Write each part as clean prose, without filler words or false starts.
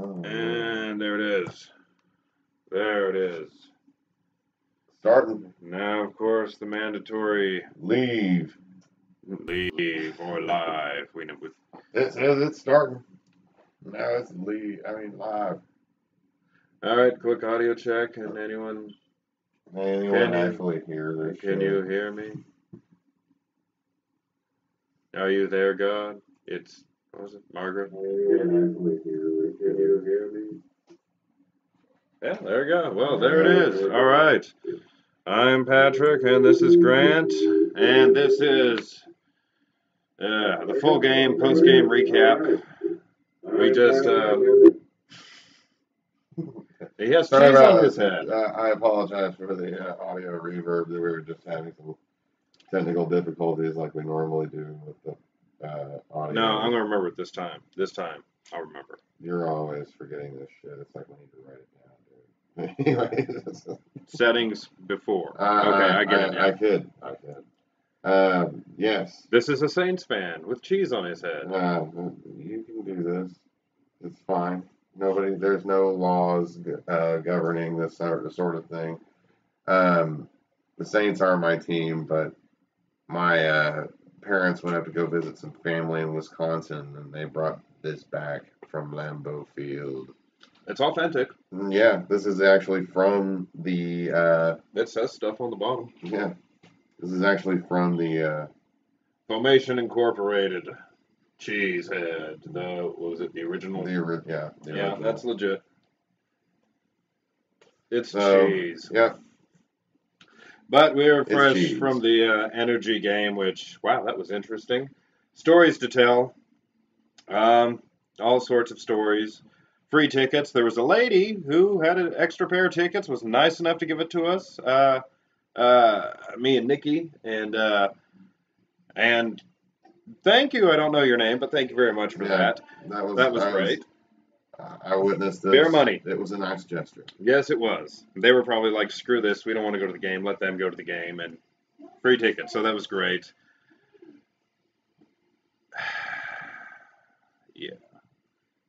Oh, and there it is. There it is. starting. Now, of course, the mandatory Leave. or live. It says it's starting. Now it's leave. I mean, live. All right, quick audio check. And anyone Actually hear this can shit? you hear me? Are you there, God? What was it, Margaret? Can you hear me? Yeah, there we go. Well, there it is. All right. I'm Patrick, and this is Grant, and this is the full game, post-game recap. We just, he has cheese on his head. I apologize for the audio reverb. We were just having some technical difficulties like we normally do with the audio. No, I'm going to remember it this time. This time, I'll remember. You're always forgetting this shit. It's like we need to write it down, dude. Anyways. Settings before. Okay, I get it now. I could. Yes. This is a Saints fan with cheese on his head. You can do this. It's fine. There's no laws governing this sort of thing. The Saints are my team, but my parents went up to go visit some family in Wisconsin, and they brought this back from Lambeau Field. It's authentic. Yeah, this is actually from the... It says stuff on the bottom. Yeah, this is actually from the... Formation Incorporated. Cheesehead. What was it, the original? The original. That's legit. It's cheese. Yeah. But we are fresh from the energy game, which, wow, that was interesting. Stories to tell. All sorts of stories. Free tickets. There was a lady who had an extra pair of tickets, was nice enough to give it to us. Me and Nikki. And thank you. I don't know your name, but thank you very much for that. That was great. I witnessed this. Bear money. It was a nice gesture. Yes, it was. They were probably like, screw this. We don't want to go to the game. Let them go to the game. And free tickets. So that was great. Yeah.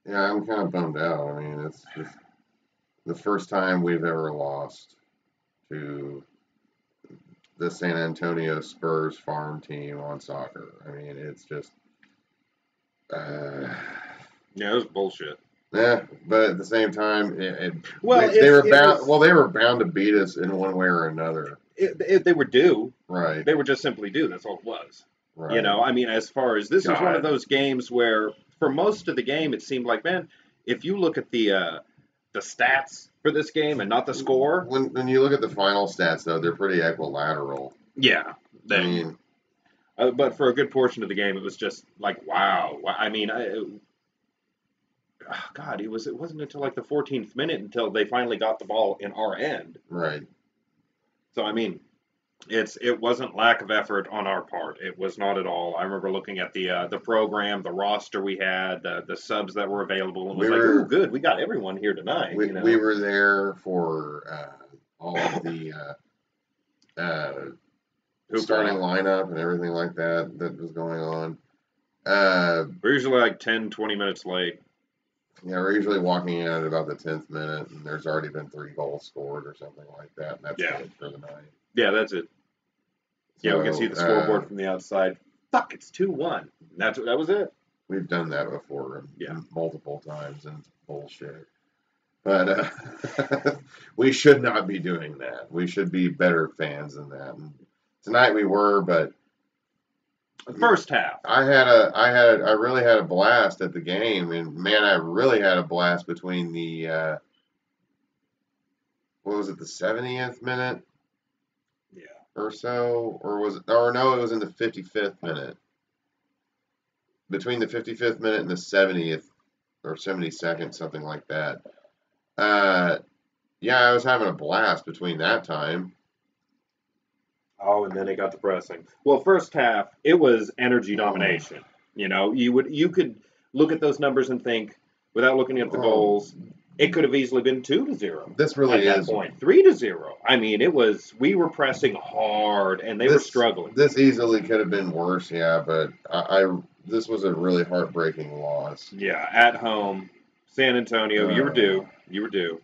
Yeah, I'm kind of bummed out. I mean, it's just the first time we've ever lost to the San Antonio Spurs farm team on soccer. I mean, it's just... yeah, it was bullshit. Yeah, but at the same time, they were bound to beat us in one way or another. They were due. Right. They were just simply due. That's all it was. Right. You know, I mean, as far as this was one of those games where, for most of the game, it seemed like, man, if you look at the stats for this game and not the score. When you look at the final stats, though, they're pretty equilateral. Yeah. I mean, but for a good portion of the game, it was just like, wow. I mean, God, it wasn't until like the 14th minute until they finally got the ball in our end. Right. So, I mean, it wasn't lack of effort on our part. It was not at all. I remember looking at the program, the roster we had, the subs that were available, and was like, oh, good, we got everyone here tonight. We were there for all of the starting lineup and everything like that was going on. We're usually like 10, 20 minutes late. Yeah, we're usually walking in at about the 10th minute, and there's already been 3 goals scored or something like that, and that's it for the night. Yeah, that's it. So, we can see the scoreboard from the outside. Fuck, it's 2-1. That was it. We've done that before multiple times, and it's bullshit. But we should not be doing that. We should be better fans than that. And tonight we were, but the first half, I really had a blast at the game, and man, I really had a blast between the what was it, the 70th minute? Yeah. Or so, it was in the 55th minute. Between the 55th minute and the 70th or 72nd, something like that. Yeah, I was having a blast between that time. Oh, and then it got depressing. Well, first half, it was energy domination. You know, you could look at those numbers and think, without looking at the goals, it could have easily been 2-0. This really at that point, 3-0. I mean, we were pressing hard, and they were struggling. This easily could have been worse, yeah, but this was a really heartbreaking loss. Yeah, at home, San Antonio, you were due. You were due.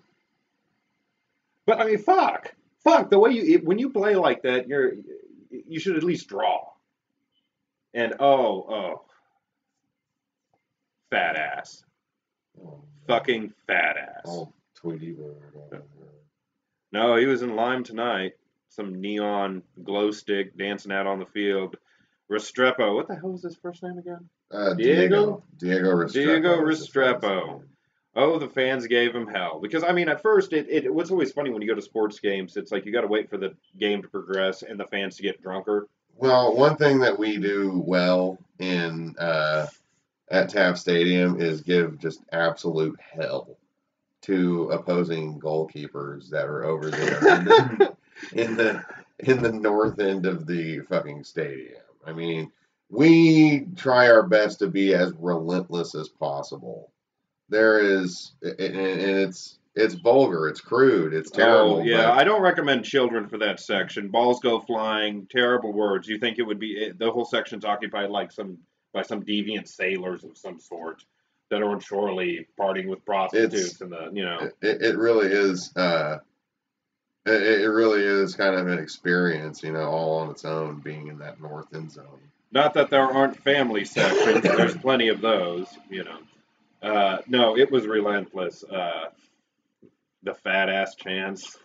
But I mean, fuck. The way when you play like that, you should at least draw. And fat ass. Oh, Fucking fat ass. oh, Tweety bird. No, he was in Lime tonight. Some neon glow stick dancing out on the field. Restrepo. What the hell was his first name again? Diego Restrepo. Diego Restrepo. Oh, the fans gave him hell. Because, I mean, at first, what's always funny when you go to sports games, it's like you got to wait for the game to progress and the fans to get drunker. Well, one thing that we do well at Taft Stadium is give just absolute hell to opposing goalkeepers that are over there in the north end of the fucking stadium. I mean, we try our best to be as relentless as possible. There is, and it's vulgar, it's crude, it's terrible. Oh, yeah, I don't recommend children for that section. Balls go flying, terrible words. You think it would be the whole section's occupied like by some deviant sailors of some sort that are on shore leave, partying with prostitutes and It really is. It really is kind of an experience, all on its own, being in that north end zone. Not that there aren't family sections. There's plenty of those, No, it was relentless. The fat ass chance.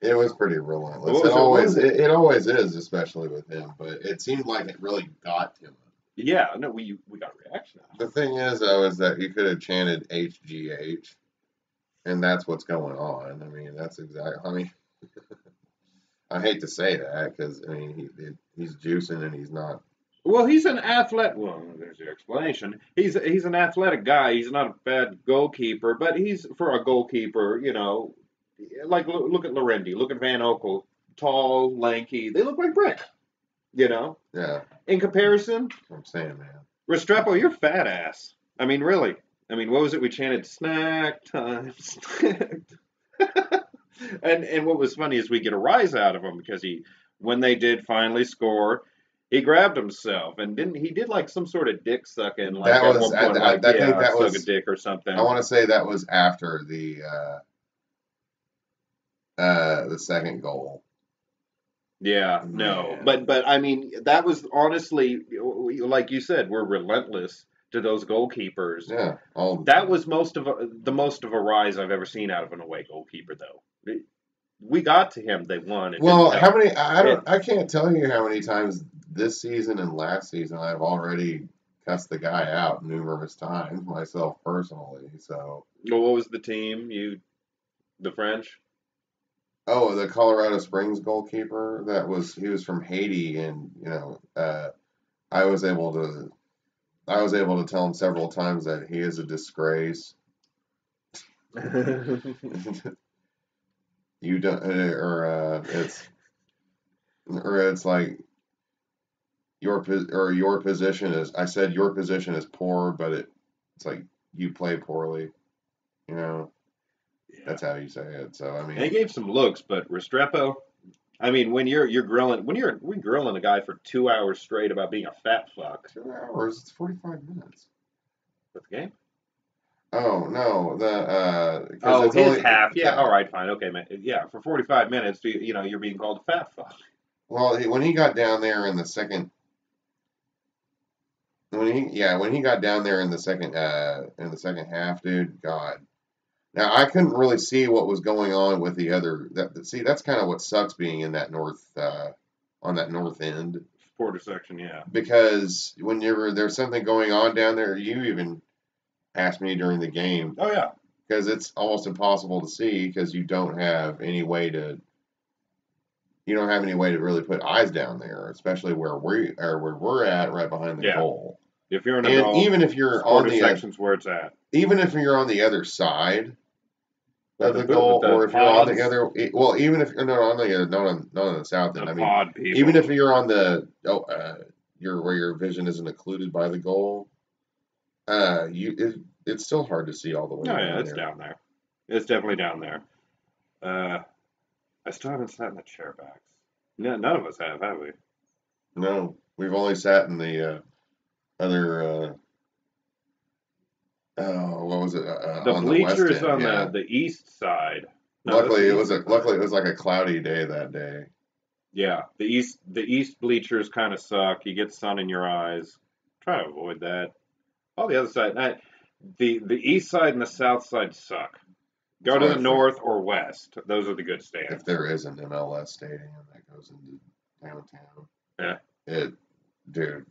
It was pretty relentless. It always is, especially with him. But it seemed like it really got him. Yeah, no, we got a reaction out of it. The thing is, though, is that you could have chanted HGH, and that's what's going on. I mean, that's exactly. I mean, I hate to say that because I mean he's juicing and he's not. Well, he's an athlete. Well, there's your explanation. He's an athletic guy. He's not a bad goalkeeper, but he's for a goalkeeper. Like look at Lorendi, look at Van Okel, tall, lanky. They look like brick. Yeah. In comparison, That's what I'm saying, man. Restrepo, you're fat ass. I mean, really. I mean, what was it? We chanted snack time, snack. And what was funny is we get a rise out of him because when they did finally score, he grabbed himself and he did like some sort of dick sucking. Like that at was, one point, I think that suck was a dick or something. I want to say that was after the second goal. Yeah, no, but I mean that was honestly, like you said, we're relentless to those goalkeepers. Yeah, that was the most of a rise I've ever seen out of an away goalkeeper, though. We got to him, they won. Well, how many? I can't tell you how many times this season and last season I've already cussed the guy out numerous times myself personally. So. Well, what was the team? The French. Oh, the Colorado Springs goalkeeper. He was from Haiti, and I was able to tell him several times that he is a disgrace. You don't, it's like your position is. I said your position is poor, but it's like you play poorly. That's how you say it. So I mean, and he gave some looks, but Restrepo. I mean, when you're grilling a guy for 2 hours straight about being a fat fuck. 2 hours. It's 45 minutes. What's the game? Oh no, his only, half. Yeah, all right, fine, okay, man. Yeah, for 45 minutes, you're being called a fat fuck. Well, when he got down there in the second. When he got down there in the second half, dude, God. Now I couldn't really see what was going on with the other. That's kind of what sucks being in that on that north end supporter section, yeah. Because when there's something going on down there, you even asked me during the game. Oh yeah. Because it's almost impossible to see because you don't have any way to really put eyes down there, especially where we're at, right behind the goal. If you're in a goal, even if you're on the section's where it's at. Even if you're on the other side of the goal, or if you're on the other, well, even if you're not on the south end. I mean, even if you're on the where your vision isn't occluded by the goal, it's still hard to see all the way. Oh yeah, it's down there. It's definitely down there. I still haven't sat in the chair backs. No, none of us have we? No, we've only sat in the other Oh, what was it The on the west bleachers end? on Yeah. the east side. No, that's Luckily, the it was eastern side. luckily it was like a cloudy day that day. Yeah, the east bleachers kind of suck. You get sun in your eyes. Try to avoid that. All the other side, the east side and the south side suck. That's Go to why the I think north or west. Those are the good if stands. there is an MLS stadium that goes into downtown, Yeah. it, dude,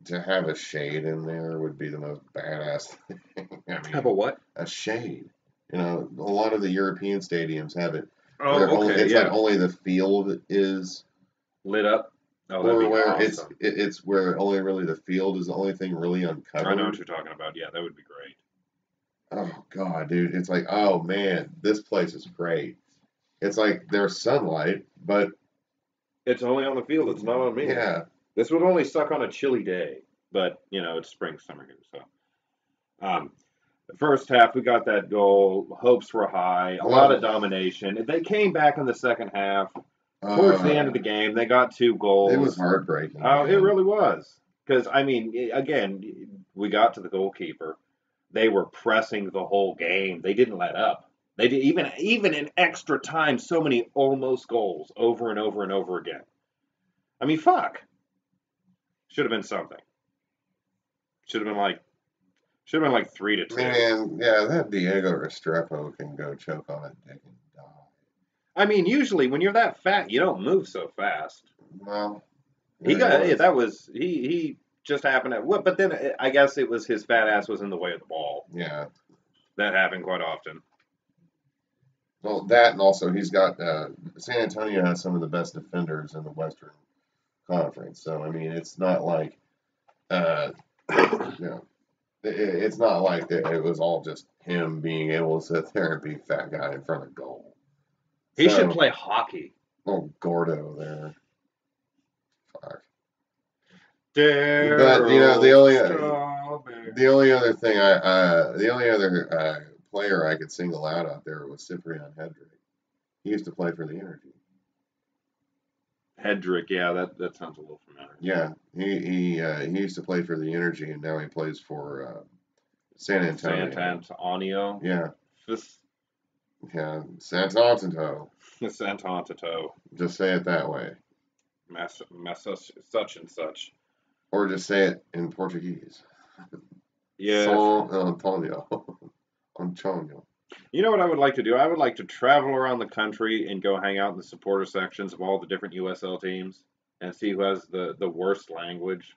to have a shade in there would be the most badass thing. I Have a mean, what? a shade. You know, a lot of the European stadiums have it where Oh, okay, it's like yeah. only the field is, Lit up. Oh, that'd or be where awesome. it's where only really the field is the only thing really I know what uncovered. you're talking about. Yeah, that would be great. Oh God, dude, it's like, oh man, this place is great. It's like there's sunlight, but It's only on the field. It's not on me. yeah, This would only suck on a chilly day, but it's spring, summer here, so. Um, the first half, we got that goal. Hopes were high. A lot of well, domination. They came back in the second half. Towards the end of uh, the game, they got two it was goals. heartbreaking, Oh, it man. really was. Because I mean, again, we got to the goalkeeper. They were pressing the whole game. They didn't let up. They did even in extra time. So many almost goals over and over and over again. I mean, fuck. Should have been something. Should have been like should have been like 3-2. Man, yeah, that Diego Restrepo can go choke on a dick and die. I mean, usually when you're that fat, you don't move so fast. Well, He yeah, he got was. that was he just happened to what, but then I guess it was his fat ass was in the way of the ball. Yeah. That happened quite often. Well, that and also he's got San Antonio has some of the best defenders in the Western Conference. So I mean, it's not like uh, you know, it's not like it was all just him being able to sit there and be fat guy in front of goal. He should So, play hockey. oh, Gordo there. Fuck. But you know, Daryl Strawberry. the only other player I could single out there was Cyprian Hedrick. He used to play for the Energy. Hedrick, yeah, that sounds a little familiar. Yeah, he used to play for the Energy, and now he plays for San Antonio. Santantonio. Yeah, This yeah, Santanto. Santanto. Just say it that way, Such and such. or just say it in Portuguese. Yeah. São Antonio, Antonio. You know what I would like to do? I would like to travel around the country and go hang out in the supporter sections of all the different USL teams and see who has the worst language.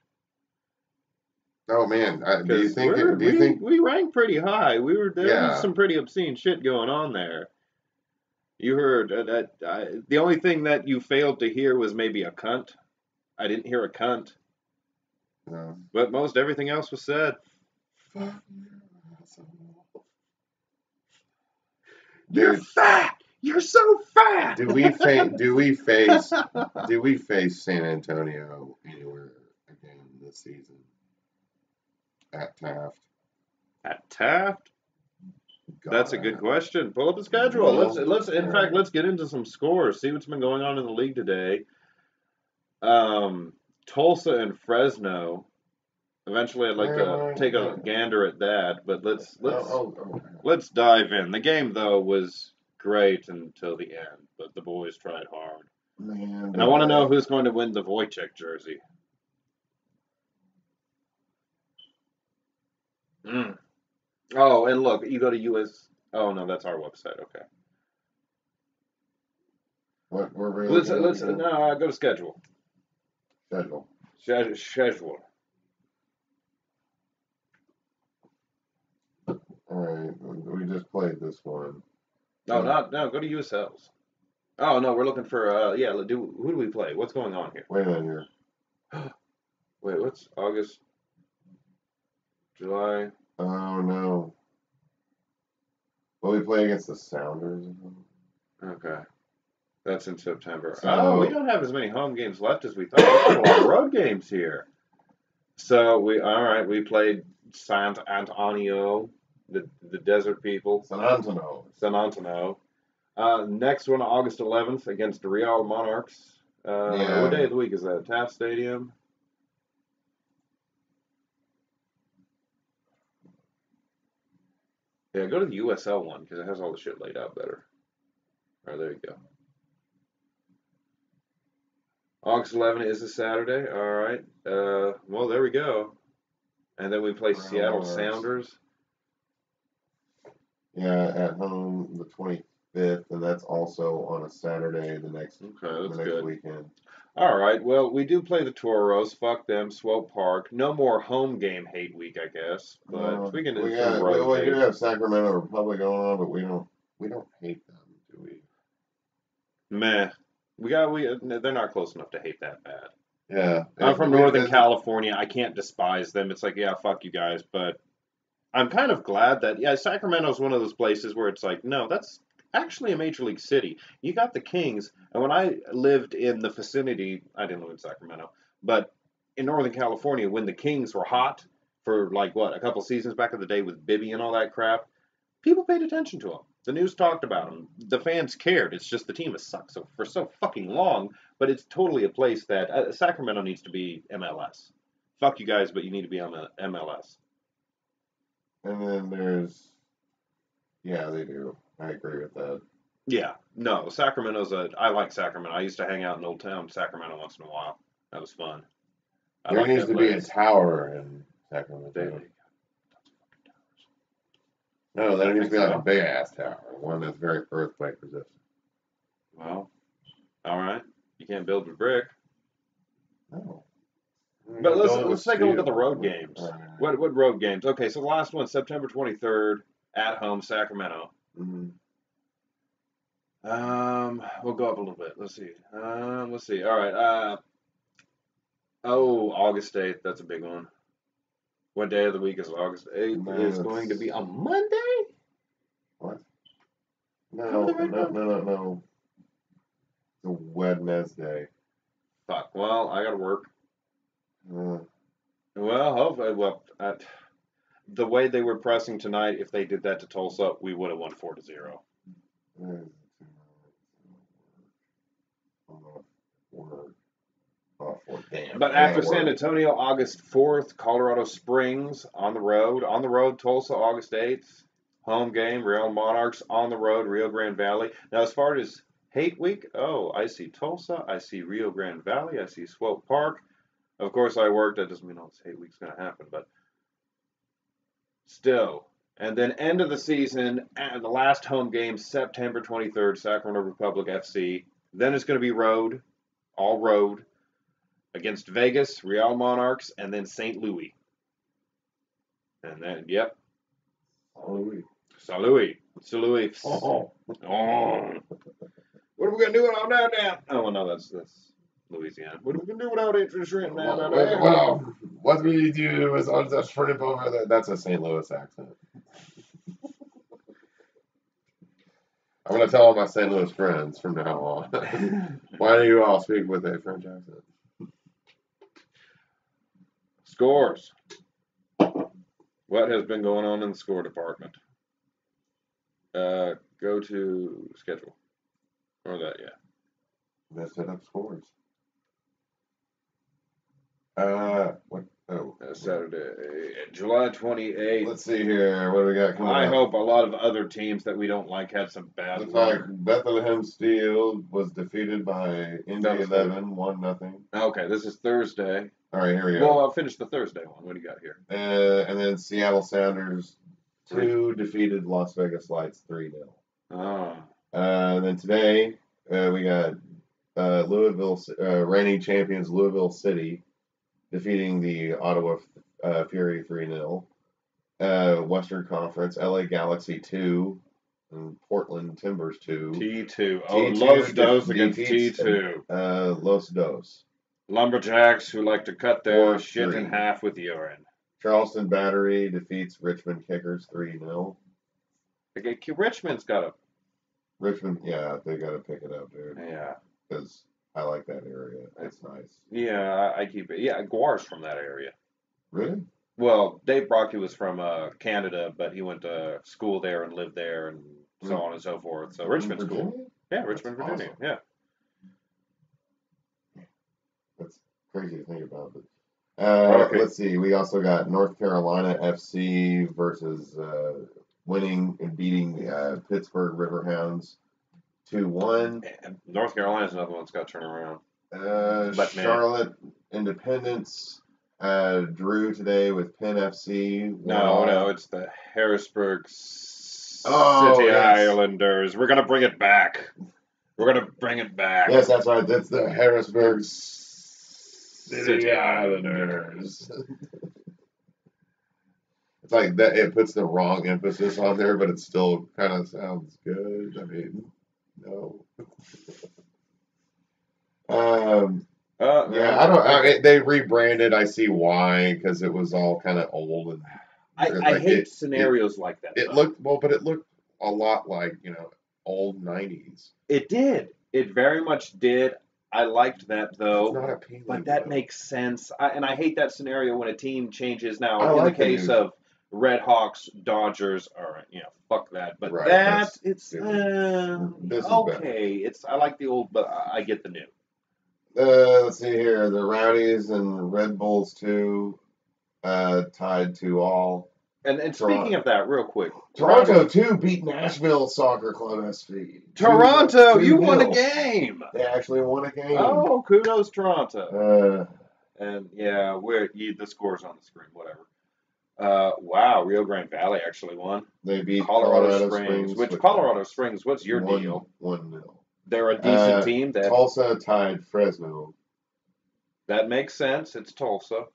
Oh man, Because do you think? we rank pretty high. There was Yeah, some pretty obscene shit going on there. You heard the only thing that you failed to hear was maybe a cunt. I didn't hear a cunt, no. but most everything else was said. Fuck you, asshole. You're Dude, fat. You're so fat. do we face San Antonio anywhere again this season at Taft? At Taft? That's a good God, question. Pull up the schedule. well, Let's all in fact right. let's get into some scores. See what's been going on in the league today. Tulsa and Fresno. Eventually, I'd like to take a gander at that, but Oh, let's dive in. The game though was great until the end, but the boys tried hard. man, And I want to know who's going to win the Wojciech jersey. Mm. Oh, and look, you go to US. Oh no, that's our website. Okay. what were we Let's looking at let's again? no go to schedule. Schedule. Schedule. All right, we just played this one. No, not no. Go to USLs. Oh no, we're looking for yeah. Who do we play? What's going on here? Wait a minute here. Wait, what's August, July? Oh no. Well, we play against the Sounders. Okay, that's in September. Oh, we So don't have as many home games left as we thought. We got a lot of road games here. So all right. We played San Antonio, the desert people, San Antonio. San Antonio. Next one, August 11th, against the Real Monarchs. What day Yeah. of the week is that? Taft Stadium. Yeah, go to the USL one because it has all the shit laid out better. All right, there you go. August 11th is a Saturday. All right. Well, there we go. And then we play Real Seattle Monarchs. Sounders. Yeah, at home the 25th, and that's also on a Saturday the next good. weekend. All right. Well, we do play the Toros. Fuck them. Swope Park. No more home game hate week, I guess. But we can do some road we do hate. have Sacramento Republic going on, but we don't hate them, do we? Meh. They're not close enough to hate that bad. Yeah. I'm from Northern California. I can't despise them. It's like, yeah, fuck you guys. But I'm kind of glad that, yeah, Sacramento's one of those places where it's like, no, that's actually a major league city. You got the Kings. And when I lived in the vicinity, I didn't live in Sacramento, but in Northern California, when the Kings were hot for like, what, a couple seasons back in the day with Bibby and all that crap, people paid attention to them. The news talked about them. The fans cared. It's just the team has sucked for so fucking long, but it's totally a place that Sacramento needs to be MLS. Fuck you guys, but you need to be on the MLS. And then yeah, they do. I agree with that. Yeah, no, I like Sacramento. I used to hang out in Old Town Sacramento once in a while. That was fun. There needs to be a tower in Sacramento. No, there needs to be like a big ass tower, one that's very earthquake resistant. Well, all right. You can't build with brick. No. But let's take a look at the road games. What road games? Okay, so the last one, September 23rd, at home, Sacramento. Mm-hmm. We'll go up a little bit. Let's see. All right. August 8th. That's a big one. What day of the week is August 8th? It's going to be a Monday? What? No. It's a Wednesday. Fuck. Well, I got to work. Well, hopefully, the way they were pressing tonight, if they did that to Tulsa, we would have won 4-0. But after San Antonio, August 4th, Colorado Springs on the road, Tulsa, August 8th, home game, Real Monarchs on the road, Rio Grande Valley. Now, as far as hate week, I see Tulsa, I see Rio Grande Valley, I see Swope Park. Of course, I worked. That doesn't mean all this hate week's going to happen, but still. And then end of the season, and the last home game, September 23rd, Sacramento Republic FC. Then it's going to be all road, against Vegas, Real Monarchs, and then St. Louis. And then, yep. St. Louis. Oh. What are we going to do without that? Oh, well, no, that's Louisiana. What are we going to do without interest rate? Well, what we do is on the shrimp over there. That's a St. Louis accent. I'm going to tell all my St. Louis friends from now on. Why do you all speak with a French accent? Scores. What has been going on in the score department? Go to schedule. Or that, yeah. Let's set up scores. What? Oh. Saturday, July 28th. Let's see here. What do we got coming up? I hope a lot of other teams that we don't like had some bad Looks like Bethlehem Steel was defeated by Indy 11, 1-0. Okay, this is Thursday. All right, here we go. Well, I'll finish the Thursday one. What do you got here? And then Seattle Sounders 2 defeated Las Vegas Lights 3-0. Oh. And then today we got Louisville, reigning champions Louisville City defeating the Ottawa Fury 3-0. Western Conference, LA Galaxy 2 and Portland Timbers 2. T2. Oh, Los Dos against T2. Los Dos. Lumberjacks who like to cut their shit in half with urine. Charleston Battery defeats Richmond Kickers 3-0. Okay, Richmond's got a... Richmond, yeah, they got to pick it up, dude. Yeah. Because I like that area. It's nice. Yeah, I keep it. Yeah, Guar's from that area. Really? Well, Dave Brocky was from Canada, but he went to school there and lived there and so on and so forth. So Richmond's cool. Yeah, Richmond, Virginia. Awesome. Yeah. That's crazy to think about. But let's see. We also got North Carolina FC versus winning and beating Pittsburgh Riverhounds 2-1. North Carolina's another one that's got to turn around. Charlotte Independence drew today with Penn FC. No, it's the Harrisburg City yes. Islanders. We're going to bring it back. We're going to bring it back. Yes, that's right. That's the Harrisburg City Islanders. It's like that. It puts the wrong emphasis on there, but it still kind of sounds good. I mean, no. Yeah, I don't. They rebranded. I see why, because it was all kind of old and. I hate scenarios like that. It looked but it looked a lot like old '90s. It did. It very much did. I liked that though. It's not appealing, but that makes sense. And I hate that scenario when a team changes. Now, in like the case of Red Hawks, Dodgers, or fuck that. But right, it's okay. I like the old, but I get the new. Let's see here. The Rowdies and Red Bulls 2 tied 2-2. And speaking of that, real quick, Toronto 2 beat Nashville Soccer Club SV. Toronto, you won a game. They actually won a game. Oh, kudos, Toronto. And yeah, the score's on the screen, whatever. Wow, Rio Grande Valley actually won. They beat Colorado Springs. Colorado Springs, what's your deal? 1-0. They're a decent team. Tulsa tied Fresno. That makes sense. It's Tulsa.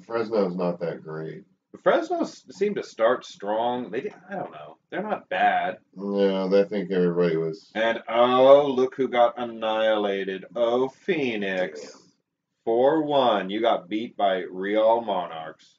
Fresno's not that great. Fresno seemed to start strong. I don't know. They're not bad. No, I think everybody was. And look who got annihilated. Oh, Phoenix. 4-1. You got beat by Real Monarchs.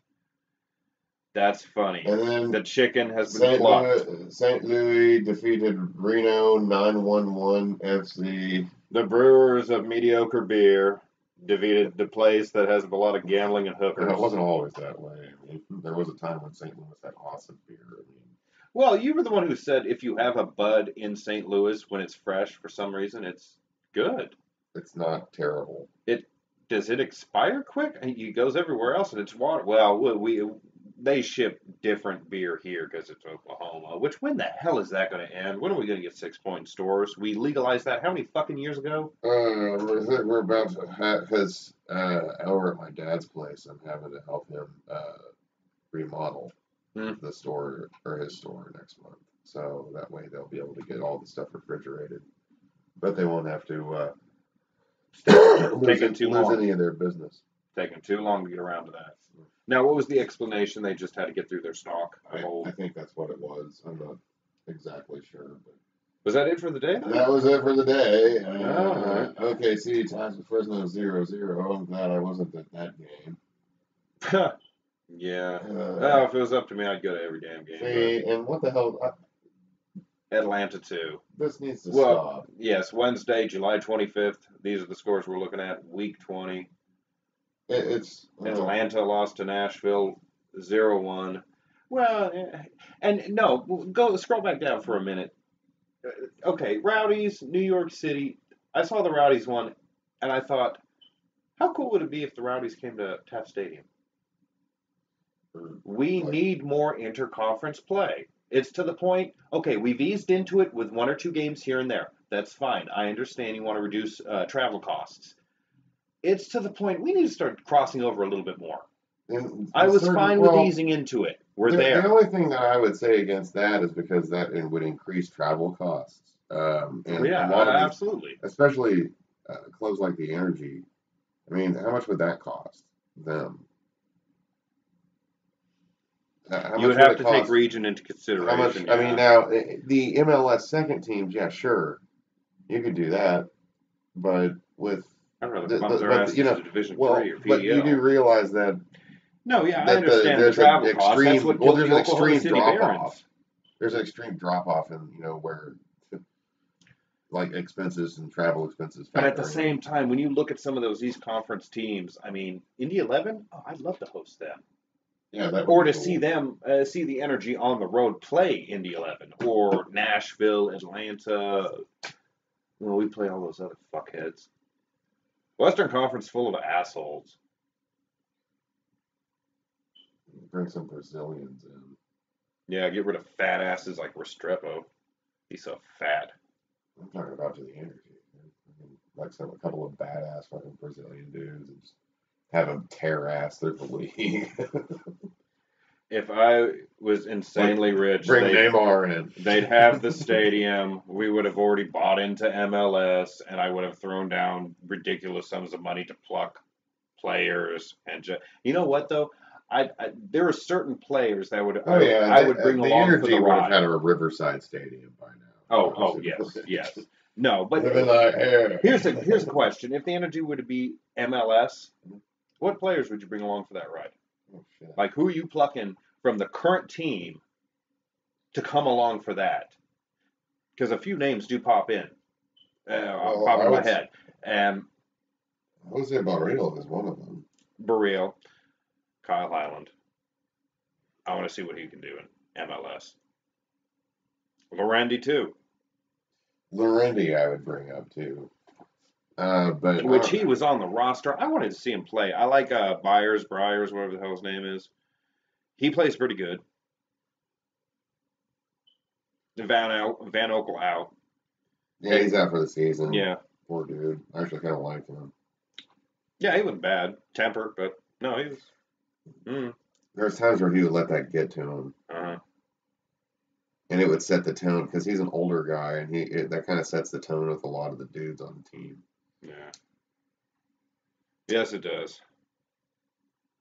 That's funny. And then the chicken has been plucked. St. Louis defeated Reno 9-1 FC. The Brewers of mediocre beer defeated the place that has a lot of gambling and hookers. It wasn't always that way. I mean, there was a time when St. Louis had awesome beer. Well, you were the one who said if you have a Bud in St. Louis when it's fresh, for some reason, it's good. It's not terrible. Does it expire quick? It goes everywhere else, and it's water. Well, they ship different beer here because it's Oklahoma. Which, when the hell is that going to end? When are we going to get 6 Point stores? We legalized that how many fucking years ago? We're about to have his over at my dad's place. I'm having to help him remodel the store or his store next month. So that way they'll be able to get all the stuff refrigerated, but they won't have to lose any of their business. Taking too long to get around to that. Now, what was the explanation? They just had to get through their stock. I think that's what it was. I'm not exactly sure. But was that it for the day? That was it for the day. All right. OKC ties with Fresno 0-0. I'm glad I wasn't at that game. Yeah. If it was up to me, I'd go to every damn game. And what the hell? Atlanta 2. This needs to stop. Yes, Wednesday, July 25th. These are the scores we're looking at. Week 20. Atlanta lost to Nashville 0-1. Well, and no, go scroll back down for a minute. Okay, Rowdies, New York City. I saw the Rowdies one, and I thought, how cool would it be if the Rowdies came to Taft Stadium? We need more interconference play. It's to the point, okay, we've eased into it with 1 or 2 games here and there. That's fine. I understand you want to reduce travel costs. It's to the point we need to start crossing over a little bit more. I was fine with easing into it. We're there. The only thing that I would say against that is because that it would increase travel costs. Absolutely. Especially clubs like the Energy. I mean, how much would that cost them? You would have to take region into consideration. I mean, now, the MLS second teams, yeah, sure. You could do that. But with... I'd rather bump their asses to Division 3 or PEL. But you do realize that... No, yeah, I understand the travel costs. That's what there's an extreme drop-off. There's an extreme drop-off in, where... like expenses and travel expenses. But at the same time, when you look at some of those East Conference teams, I mean, Indy 11, I'd love to host them. Yeah, or to see them, see the Energy on the road play Indy 11, or Nashville, Atlanta. Well, we play all those other fuckheads. Western Conference full of assholes. Bring some Brazilians in. Yeah, get rid of fat asses like Restrepo. He's so fat. I'm talking about to the energy. I mean, like a couple of badass fucking Brazilian dudes and just have them tear ass through the league. If I was insanely rich, Bring Neymar in. They'd have the stadium. We would have already bought into MLS, and I would have thrown down ridiculous sums of money to pluck players. And you know what though? There are certain players that I would bring the along for energy the would have ride. had a Riverside Stadium by now. Oh yes. No, but like, here's a question: if the energy would be MLS, what players would you bring along for that ride? Oh, shit. Like, who are you plucking from the current team to come along for that? Because a few names do pop in, pop in my head. Jose Barrios is one of them. Barrios, Kyle Highland. I want to see what he can do in MLS. Lorendi too. Lorendi I would bring up too. But Which he was on the roster. I wanted to see him play. I like Byers, whatever the hell his name is. He plays pretty good. Van Okel out. Yeah, he's out for the season. Yeah. Poor dude. I actually kind of liked him. Yeah, he wasn't bad. Tempered, but no, he was. There's times where he would let that get to him. Uh-huh. And it would set the tone because he's an older guy, and that kind of sets the tone with a lot of the dudes on the team. Yeah. Yes, it does.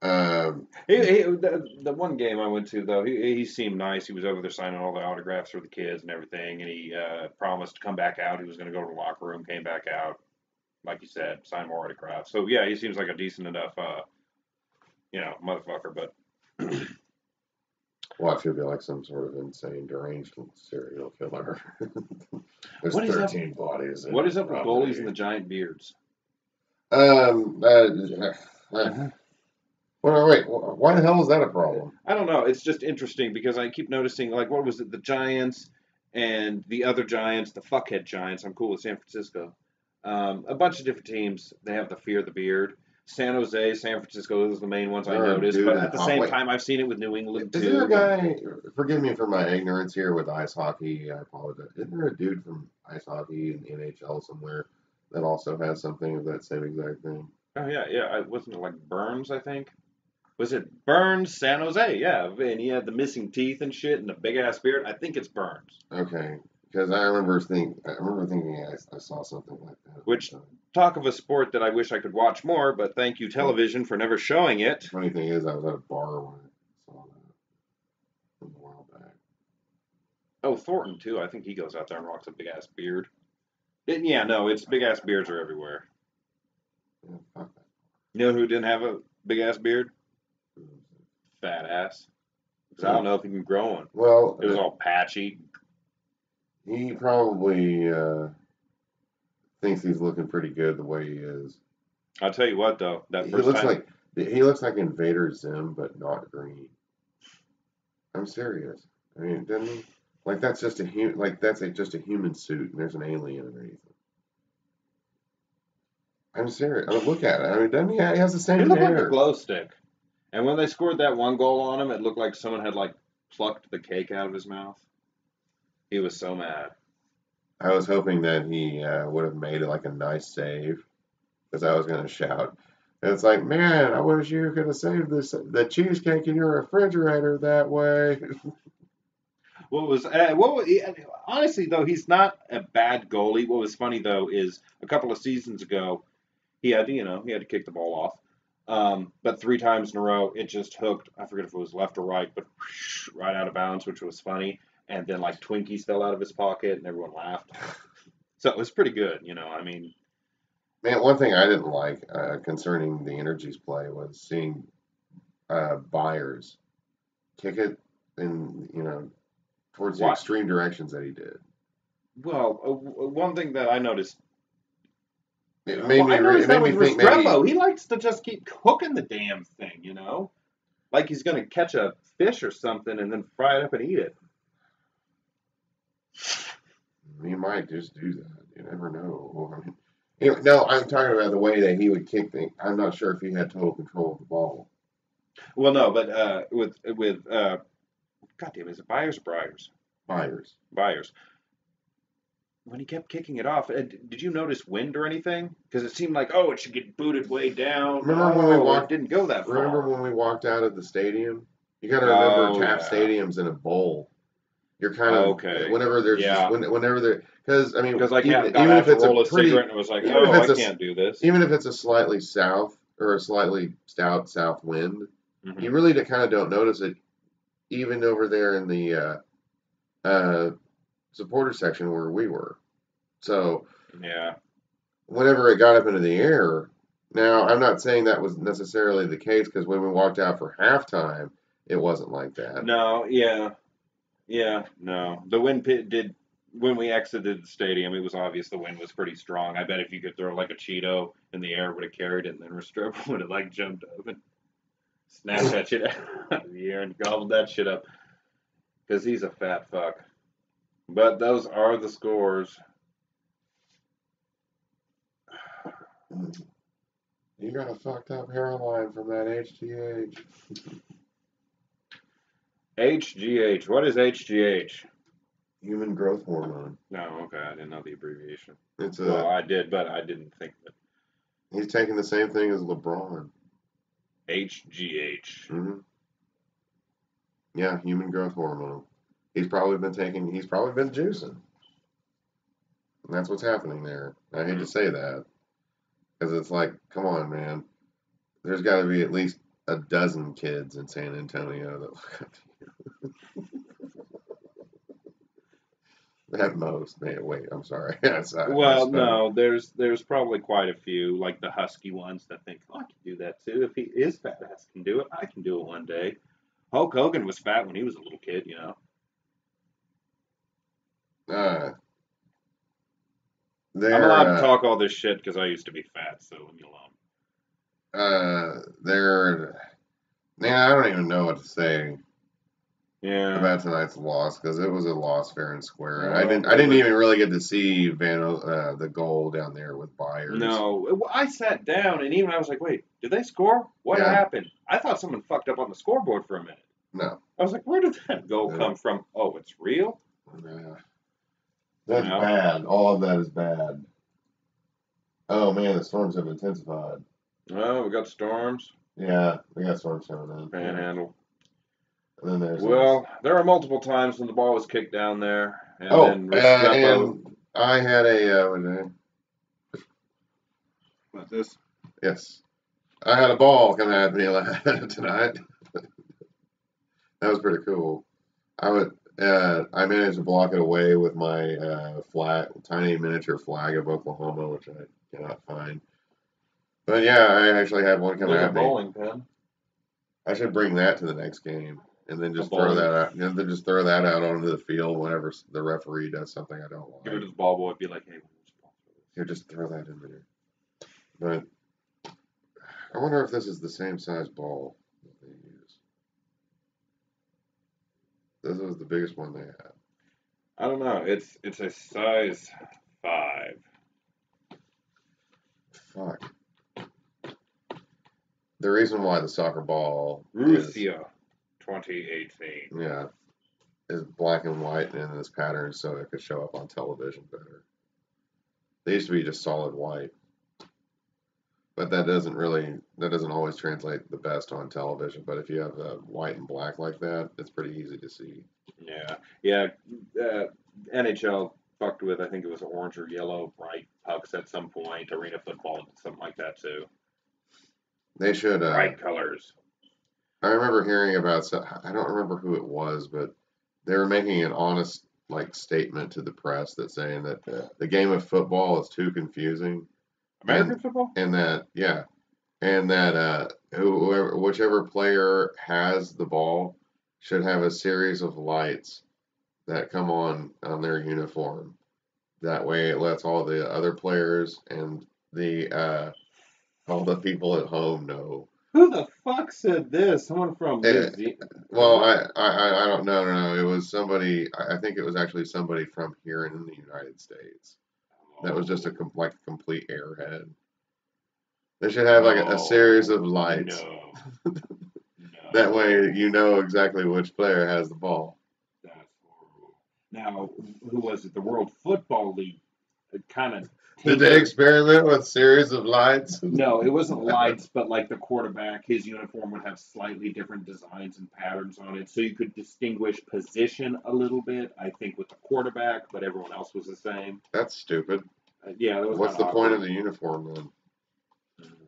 The one game I went to though, he seemed nice. He was over there signing all the autographs for the kids and everything, and he promised to come back out. He was going to go to the locker room, came back out, like you said, sign more autographs. So yeah, he seems like a decent enough, motherfucker. But watch, he'll be like some sort of insane, deranged serial killer. There's 13 bodies. What is up with goalies and the giant beards? Well, wait, why the hell is that a problem? I don't know. It's just interesting because I keep noticing, like, what was it? The Giants and the other Giants, the fuckhead Giants. I'm cool with San Francisco. A bunch of different teams, they have the fear of the beard. San Jose, San Francisco, those are the main ones I noticed. But at the same time, I've seen it with New England, too. Is there a guy, forgive me for my ignorance here with ice hockey, I apologize. Isn't there a dude from ice hockey in the NHL somewhere that also has something of that same exact thing? Oh, yeah. Wasn't it like Burns, I think? Was it Burns, San Jose? Yeah, and he had the missing teeth and shit and the big ass beard. I think it's Burns. Okay, because I remember thinking I saw something like that. Which, talk of a sport that I wish I could watch more, but thank you television for never showing it. Funny thing is, I was at a bar when I saw that a while back. Oh, Thornton too. I think he goes out there and rocks a big ass beard. It's big ass beards are everywhere. Yeah, fuck that. You know who didn't have a big ass beard? Fat ass. Because I don't know if he can grow one. Well, it was all patchy. He probably thinks he's looking pretty good the way he is. I'll tell you what, though, he looks like Invader Zim, but not green. I'm serious. I mean, doesn't he? Like that's just just a human suit, and there's an alien underneath it. I'm serious. I mean, look at it. I mean, doesn't he? He has the same hair. He looked like a glow stick. And when they scored that one goal on him, it looked like someone had plucked the cake out of his mouth. He was so mad. I was hoping that he would have made it like a nice save, because I was going to shout. And it's like, man, I wish you could have saved the cheesecake in your refrigerator that way. Honestly though, he's not a bad goalie. What was funny though is a couple of seasons ago, he had to kick the ball off. But 3 times in a row, it just hooked. I forget if it was left or right, but right out of bounds, which was funny. And then Twinkies fell out of his pocket, and everyone laughed. So it was pretty good, I mean. Man, one thing I didn't like concerning the Energy's play was seeing Byers kick it in, towards the extreme directions that he did. Well, one thing that I noticed. It made me think maybe he likes to just keep cooking the damn thing, like he's going to catch a fish or something and then fry it up and eat it. He might just do that. You never know. No, I'm talking about the way that he would kick things. I'm not sure if he had total control of the ball. Well, no, but with God damn, is it Byers or Briars? Byers. Byers. When he kept kicking it off, did you notice wind or anything? Because it seemed like, oh, it should get booted way down. Remember when we It walked? didn't go that Remember far. when we walked out of the stadium? You got to remember, Oh Taft yeah. Stadium's in a bowl. You're kind of Okay. whenever there's just Yeah. whenever there because I mean Because I even can't got even out if to it's a roll a pretty cigarette and it was like, even if oh, I it's a can't do this. even if it's a slightly south or a slightly stout south wind, you Hmm. really kind of don't notice it even over there in the uh, supporter section where we were. So Yeah. whenever it got up into the air, now I'm not saying that was necessarily the case because when we walked out for halftime, it wasn't like that. No. Yeah. Yeah. No. The wind pit did. When we exited the stadium, it was obvious the wind was pretty strong. I bet if you could throw like a Cheeto in the air, it would have carried it, and then Restrepo would have like jumped up and snatched that shit out of the air and gobbled that shit up. Because he's a fat fuck. But those are the scores. You got a fucked up hairline from that HGH. HGH. What is HGH? Human growth hormone. No, okay, I didn't know the abbreviation. It's Well, a I did, but I didn't think that. he's taking the same thing as LeBron. HGH. Hmm. Yeah, human growth hormone. He's probably been juicing. And that's what's happening there. I hate to say that because it's like, come on, man. There's got to be at least a dozen kids in San Antonio that look up to you. At most, man. Wait, I'm sorry. I Well, misspoke. no, there's probably quite a few, like the husky ones that think, oh, I can do that too. If he is fat ass can do it, I can do it one day. Hulk Hogan was fat when he was a little kid, you know. Uh, I'm they're allowed to talk all this shit because I used to be fat, so leave me alone. they're man. I don't even know what to say Yeah. about tonight's loss because it was a loss fair and square. And Well, I it didn't was. even really get to see the goal down there with Byers. No, I sat down and even I was like, wait, did they score? What Yeah, happened? I thought someone fucked up on the scoreboard for a minute. no, I was like, where did that goal no, come from? Oh, it's real? no. You That's know? bad. All of that is bad. Oh man, the storms have intensified. Oh, we got storms, Yeah, we got storms coming in. Yeah, panhandle. and then there's us. Well, there are multiple times when the ball was kicked down there, and Oh, then Restrepo. and I had a What's this? yes, I had a ball come at me tonight. That was pretty cool. I managed to block it away with my tiny miniature flag of Oklahoma, which I cannot find. But yeah, I actually had one come Like a at me. bowling pin. I should bring that to the next game, and then A just throw bowling. that out. And then just throw that out onto the field whenever the referee does something I don't Give it like. to the ball boy. Be like, hey, where's the ball for this? Here, just throw that in there. But I wonder if this is the same size ball that they use. This was the biggest one they had. I don't know. It's a size 5. Fuck. The reason why the soccer ball is Ruthia, 2018. yeah is black and white and in this pattern so it could show up on television better. They used to be just solid white, but that doesn't always translate the best on television. But if you have white and black like that, it's pretty easy to see. Yeah, yeah. Uh, NHL fucked with. I think it was orange or yellow bright pucks at some point. Arena football, something like that too. They should. Bright colors. I remember hearing about. I don't remember who it was, but they were making an honest like statement to the press that saying that the game of football is too confusing, American and football? and that yeah, and that whichever player has the ball should have a series of lights that come on their uniform. That way, it lets all the other players and the all the people at home know. Who the fuck said this? Someone from New Eh, Zealand? well, What? I don't know. No, it was somebody. I think it was actually somebody from here in the United States. That was just Oh, like a complete airhead. They should have like a oh series of lights. no, no. That way you know exactly which player has the ball. That's horrible. Now, who was it? The World Football League kind of Did they experiment with series of lights? No, it wasn't lights, but like the quarterback, his uniform would have slightly different designs and patterns on it, so you could distinguish position a little bit. I think with the quarterback, but everyone else was the same. That's stupid. Yeah, that was. What's the point of the uniform then?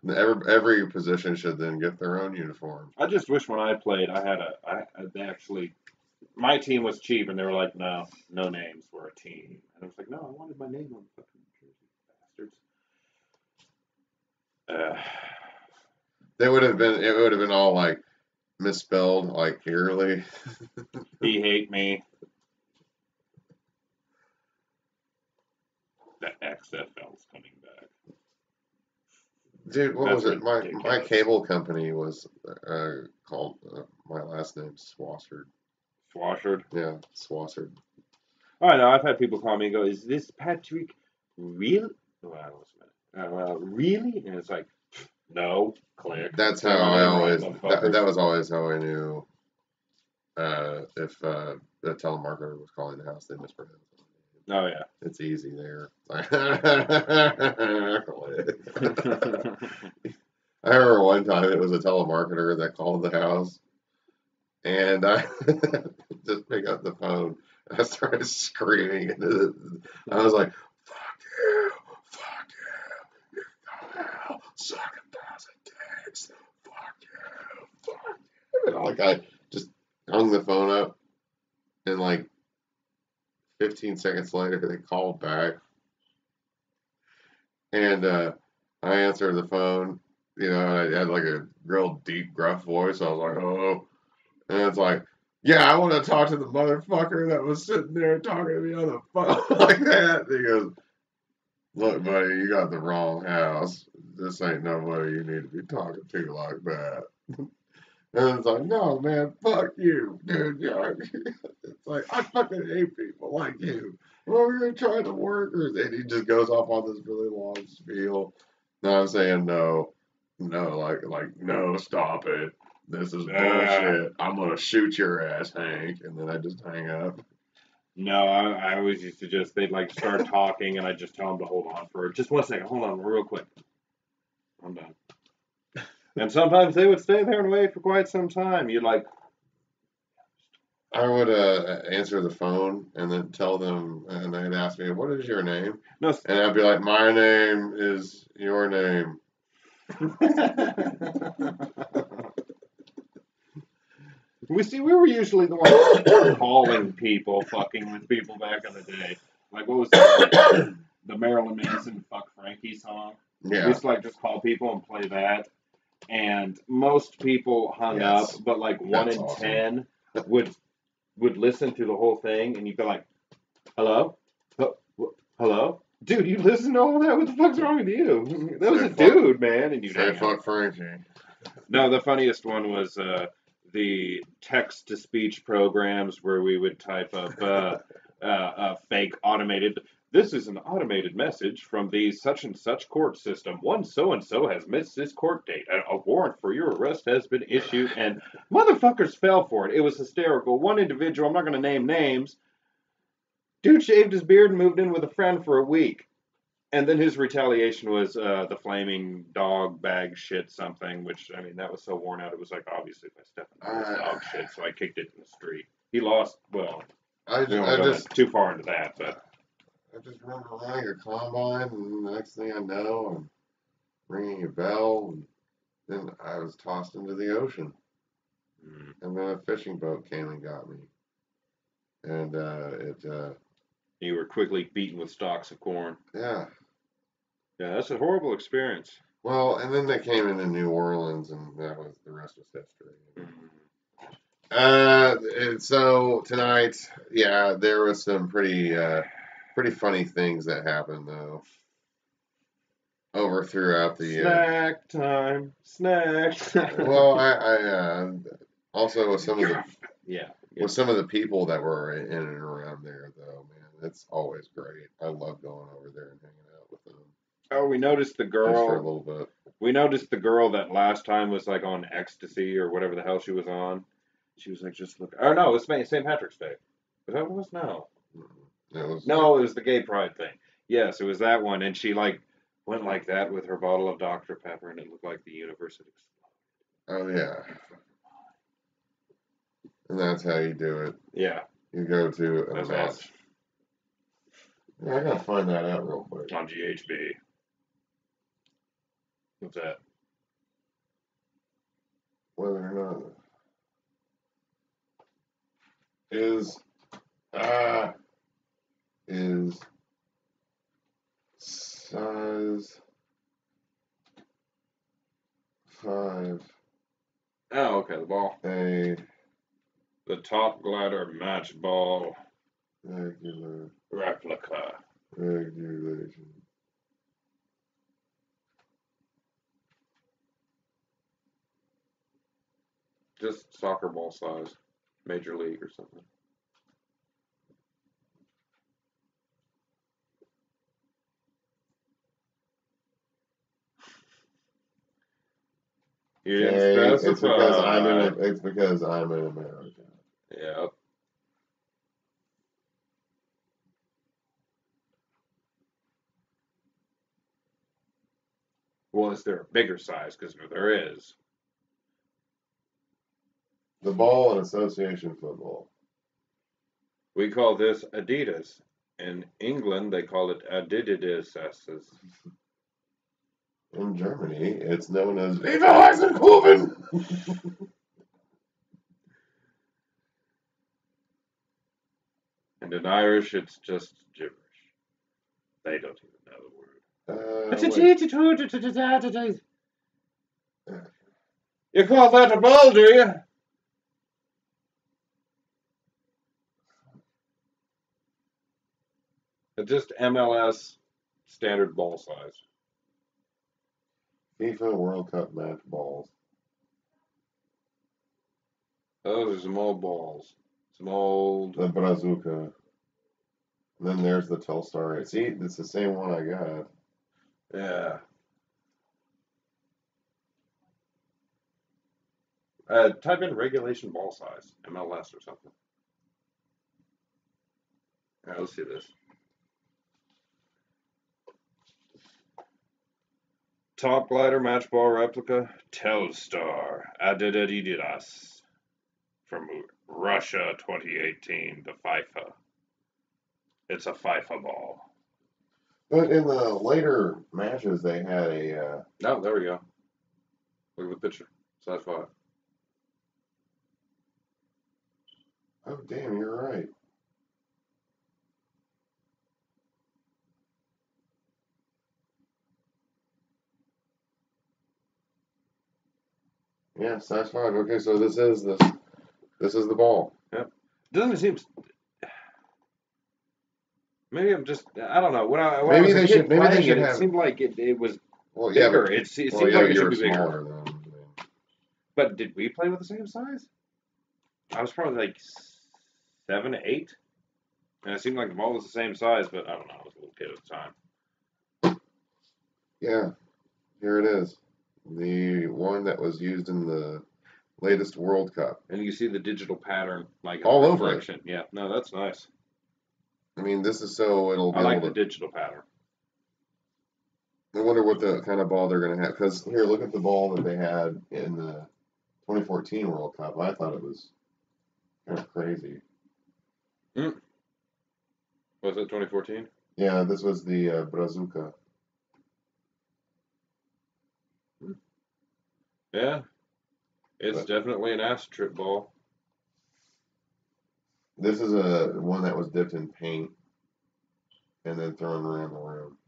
Every position should then get their own uniform. I just wish when I played, they actually, my team was cheap, and they were like, no names, we're a team, and I was like, no, I wanted my name on the fucking jersey, bastards. It would have been all like misspelled, like Early. He hate me. The XFL's coming back. Dude, what was it? My cable company was called my last name Swassard. Swassard? Yeah, Swassard. I know. I've had people call me and go, "Is this Patrick real?" Well, really? And it's like, no. Click. That's how I always. That was always how I knew if the telemarketer was calling the house, they mispronounced it. Oh yeah, it's easy there. I remember one time it was a telemarketer that called the house, and I just pick up the phone. And I started screaming into it. I was like, "Fuck you! You go hell! Suck 1,000 dicks! Fuck you! And I just hung the phone up, and 15 seconds later, they called back, and I answered the phone. I had a real deep, gruff voice. I was like, "Oh," and it's like, "Yeah, I want to talk to the motherfucker that was sitting there talking to me on the phone like that." And he goes, "Look, buddy, you got the wrong house. This ain't nobody you need to be talking to like that." And it's like, "No, man, fuck you, dude." It's like, I fucking hate people like you. Well, we're going to try to work. And he just goes off on this really long spiel. And I'm saying, no, no, stop it. This is bullshit. I'm going to shoot your ass, Hank. And then I just hang up. No, I always used to they'd start talking, and I'd just tell them to hold on for just 1 second. Hold on real quick. I'm done. And sometimes they would stay there and wait for quite some time. You'd I would answer the phone and then tell them, and they'd ask me, "What is your name?" No. And I'd be like, "My name is your name." We were usually the ones calling people, fucking with people back in the day. What was the Marilyn Manson "Fuck Frankie" song? Yeah. We used to just call people and play that. And most people hung up, but 1 in 10 would listen through the whole thing, and you'd be like, "Hello? Hello? Dude, you listen to all that? What the fuck's wrong with you? That was a dude, man." And you'd say, "Fuck Frankie." No, the funniest one was the text-to-speech programs where we would type up a fake automated. "This is an automated message from the such-and-such court system. One so-and-so has missed his court date. A warrant for your arrest has been issued," and motherfuckers fell for it. It was hysterical. One individual, I'm not going to name names, dude shaved his beard and moved in with a friend for a week. And then his retaliation was the flaming dog bag shit something, which, that was so worn out. It was obviously if I stepped in his dog shit, so I kicked it in the street. He lost, well, I just too far into that, but... I just remember running a combine, and the next thing I know, I'm ringing a bell, and then I was tossed into the ocean. And then a fishing boat came and got me. And you were quickly beaten with stalks of corn. Yeah. Yeah, that's a horrible experience. Well, and then they came into New Orleans, and the rest was history. And so tonight, yeah, there was some pretty funny things that happened though. Throughout the snack time. Well, I also with some of the with some of the people that were in and around there though, man, it's always great. I love going over there and hanging out with them. Oh, we noticed the girl. Just for a little bit. We noticed the girl that last time was like on ecstasy or whatever the hell she was on. She was like, just look. Oh no, it was St. Patrick's Day. Was that what it was? No. It was No, it was the gay pride thing. Yes, it was that one. And she like went like that with her bottle of Dr. Pepper, and it looked like the universe had exploded. Oh yeah. And that's how you do it. Yeah. You go to a That's match. awesome. Yeah, I gotta find that out real quick. On GHB. What's that? Whether or not is size 5 Oh, okay, the ball. a The Top Glider Match Ball regular replica. regulation. Just soccer ball size. Major League or something. You didn't Okay, specify. it's because I'm in America. Yeah. Well, is there a bigger size? Because there is. The ball in association football. We call this Adidas. In England, they call it Adidas. In Germany, it's known as Viva Heisenkuchen! And in Irish, it's just gibberish. They don't even know the word. You call that a ball, do you? It's just MLS standard ball size. FIFA World Cup match balls. Those are some old balls. Some old. The Brazuca. And then there's the Telstar. See, it's the same one I got. Yeah. Type in regulation ball size, MLS or something. All right, let's see this. Top Glider Match Ball Replica Telstar Adidas from Russia 2018, the FIFA. It's a FIFA ball. But in the later matches, they had a. Oh, there we go. Look at the picture. Size 5. Oh, damn, you're right. Yeah, size 5. Okay, so this is the ball. Yep. Doesn't it seem? Maybe I'm just. I don't know. When I was a kid playing it, it seemed like it was bigger. It seemed like it should be bigger. But did we play with the same size? I was probably like 7, 8, and it seemed like the ball was the same size. But I don't know. I was a little kid at the time. Yeah, here it is. The one that was used in the latest World Cup. And you see the digital pattern, like all over it. Yeah, no, that's nice. I mean, this is so it'll be I like the digital pattern. I wonder what the kind of ball they're going to have. Because here, look at the ball that they had in the 2014 World Cup. I thought it was kind of crazy. Was it 2014? Yeah, this was the Brazuca. Yeah, it's definitely an ass trip ball. This is a one that was dipped in paint and then thrown around the room.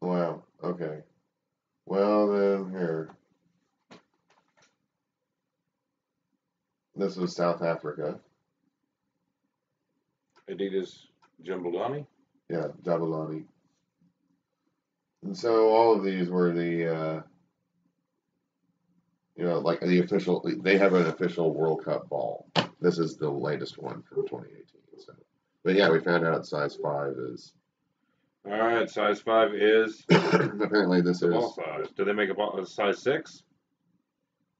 Wow. Okay. Well, then here. This was South Africa. Adidas Jumblani? Yeah, Jabulani. And so all of these were the, like they have an official World Cup ball. This is the latest one from 2018. So But yeah, we found out size 5 is. All right, size 5 is Apparently, this the is. ball size. Do they make a size 6?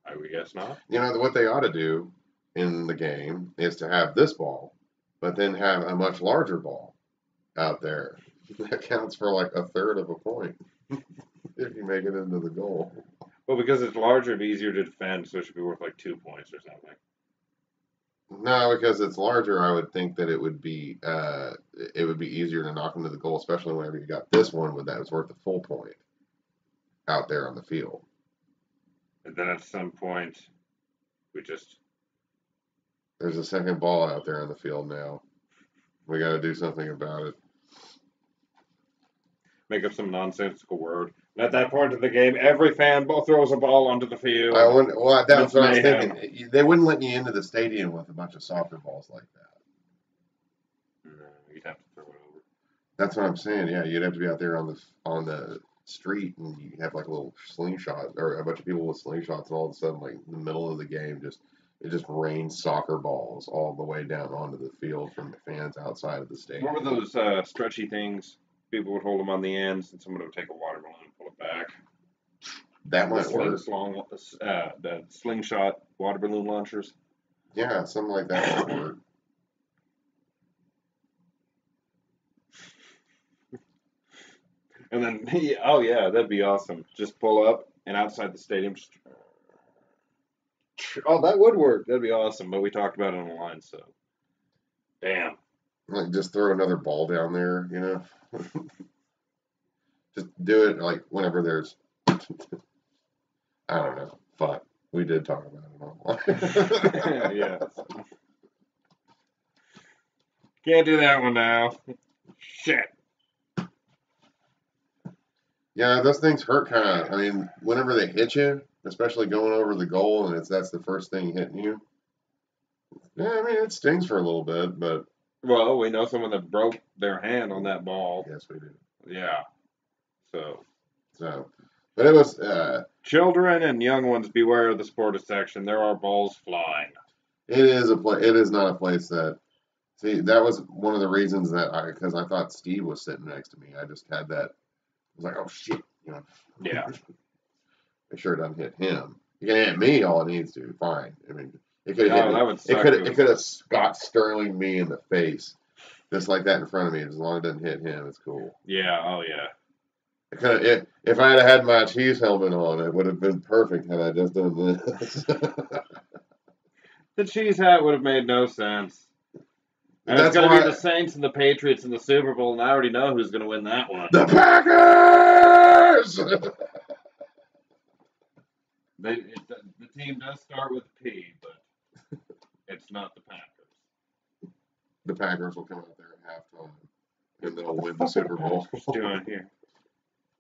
I would guess not. You know, what they ought to do in the game is to have this ball, but then have a much larger ball out there. That counts for like a third of a point if you make it into the goal. Well, because it's larger, it'd be easier to defend, so it should be worth like 2 points or something. No, because it's larger, I would think that it would be easier to knock into the goal, especially whenever you got this one with that was worth a full point out there on the field. And then at some point, we just. There's a second ball out there on the field now. We got to do something about it. Make up some nonsensical word. And at that point of the game, every fan throws a ball onto the field. That's what I was thinking. They wouldn't let you into the stadium with a bunch of soccer balls like that. No, you'd have to throw it over. That's what I'm saying. Yeah, you'd have to be out there on the street, and you have like a little slingshot or a bunch of people with slingshots, and all of a sudden, like in the middle of the game, it just rains soccer balls all the way down onto the field from the fans outside of the stadium. What were those stretchy things? People would hold them on the ends, and someone would take a water balloon and pull it back. That might work. The slingshot water balloon launchers. Yeah, something like that might work. And then, oh yeah, that'd be awesome. Just pull up and outside the stadium. Oh, that would work. That'd be awesome. But we talked about it online, so damn. Like just throw another ball down there, you know. Just do it like whenever there's. I don't know. Fuck. We did talk about it online. Yeah. Can't do that one now. Shit. Yeah, those things hurt kind of. I mean, whenever they hit you, especially going over the goal, and that's the first thing hitting you. Yeah, I mean, it stings for a little bit, but. Well, we know someone that broke their hand on that ball. Yes, we do. Yeah. So, but it was. Children and young ones, beware of the sports section. There are balls flying. It is It is not a place that. See, that was one of the reasons because I thought Steve was sitting next to me. I just had that. I was like, oh shit, you know. Yeah. Make sure it doesn't hit him. You can hit me all it needs to. Fine. I mean, it could have It could have Scott Sterling me in the face, just like that in front of me. As long as it doesn't hit him, it's cool. Yeah. Oh yeah. If I had my cheese helmet on, it would have been perfect had I just done this. The cheese hat would have made no sense. And it's going to be the Saints and the Patriots in the Super Bowl, and I already know who's going to win that one. The Packers! The team does start with P, but it's not the Packers. The Packers will come out there at halftime, and they'll win the Super Bowl. What's doing here?